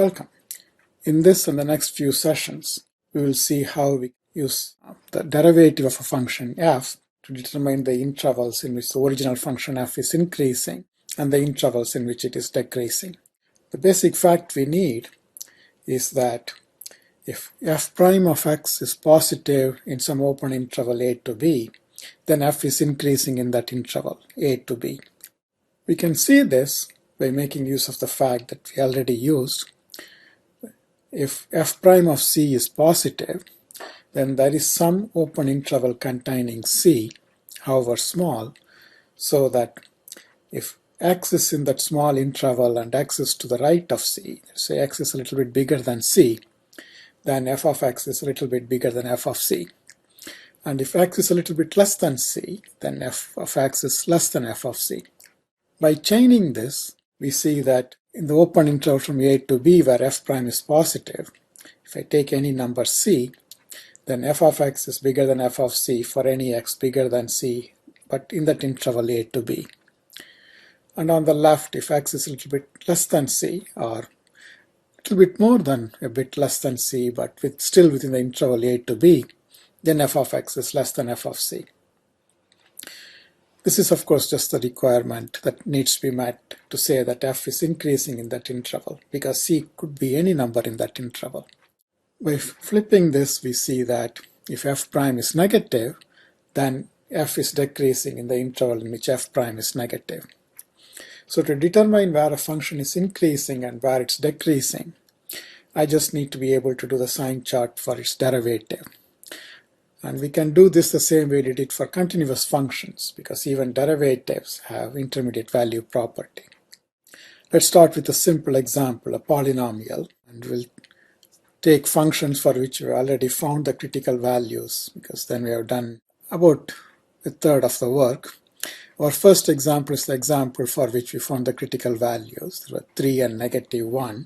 Welcome. In this and the next few sessions, we will see how we use the derivative of a function f to determine the intervals in which the original function f is increasing and the intervals in which it is decreasing. The basic fact we need is that if f prime of x is positive in some open interval a to b, then f is increasing in that interval a to b. We can see this by making use of the fact that we already used. If f prime of c is positive, then there is some open interval containing c, however small, so that if x is in that small interval and x is to the right of c, say x is a little bit bigger than c, then f of x is a little bit bigger than f of c. And if x is a little bit less than c, then f of x is less than f of c. By chaining this, we see that in the open interval from a to b where f prime is positive, if I take any number c, then f of x is bigger than f of c for any x bigger than c, but in that interval a to b. And on the left, if x is a little bit less than c, or a little bit more than a bit less than c, but still within the interval a to b, then f of x is less than f of c. This is of course just the requirement that needs to be met to say that f is increasing in that interval, because c could be any number in that interval. By flipping this, we see that if f prime is negative, then f is decreasing in the interval in which f prime is negative. So to determine where a function is increasing and where it's decreasing, I just need to be able to do the sign chart for its derivative. And we can do this the same way we did it for continuous functions, because even derivatives have intermediate value property. Let's start with a simple example, a polynomial, and we'll take functions for which we already found the critical values, because then we have done about a third of the work. Our first example is the example for which we found the critical values. There were 3 and -1.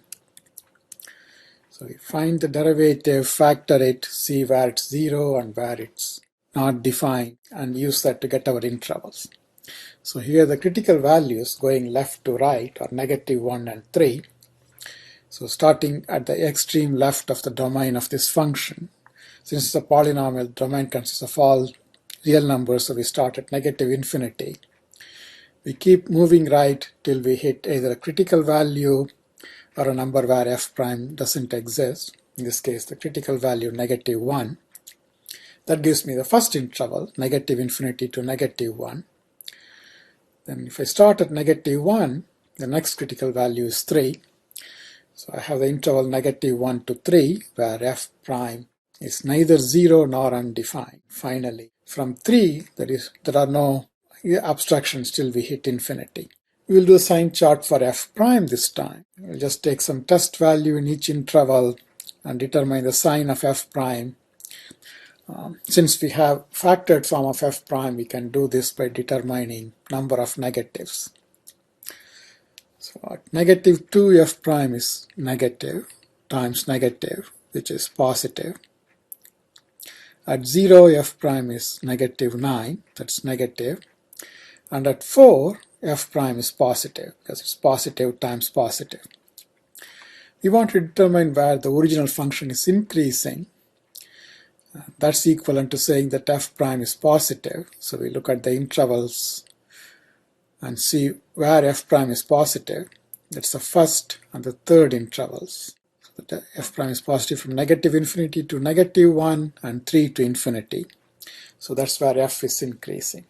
So we find the derivative, factor it, see where it's 0 and where it's not defined, and use that to get our intervals. So here the critical values going left to right are -1 and 3. So starting at the extreme left of the domain of this function, since it's a polynomial, domain consists of all real numbers, so we start at -infinity. We keep moving right till we hit either a critical value or a number where f prime doesn't exist, in this case the critical value -1. That gives me the first interval, -infinity to -1. Then if I start at -1, the next critical value is 3. So I have the interval -1 to 3, where f prime is neither 0 nor undefined. Finally, from 3, there are no abstractions till we hit infinity. We will do a sign chart for f prime this time. We'll just take some test value in each interval and determine the sign of f prime. Since we have factored form of f prime, we can do this by determining number of negatives. So at -2, f prime is negative times negative, which is positive. At 0, f prime is -9, that's negative. And at 4, f prime is positive, because it's positive times positive. We want to determine where the original function is increasing. That's equivalent to saying that f prime is positive. So we look at the intervals and see where f prime is positive. That's the first and the third intervals. So that f prime is positive from -infinity to -1 and 3 to infinity. So that's where f is increasing.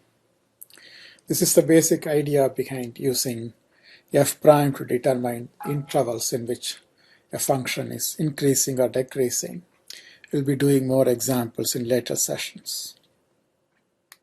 This is the basic idea behind using f prime to determine intervals in which a function is increasing or decreasing. We'll be doing more examples in later sessions.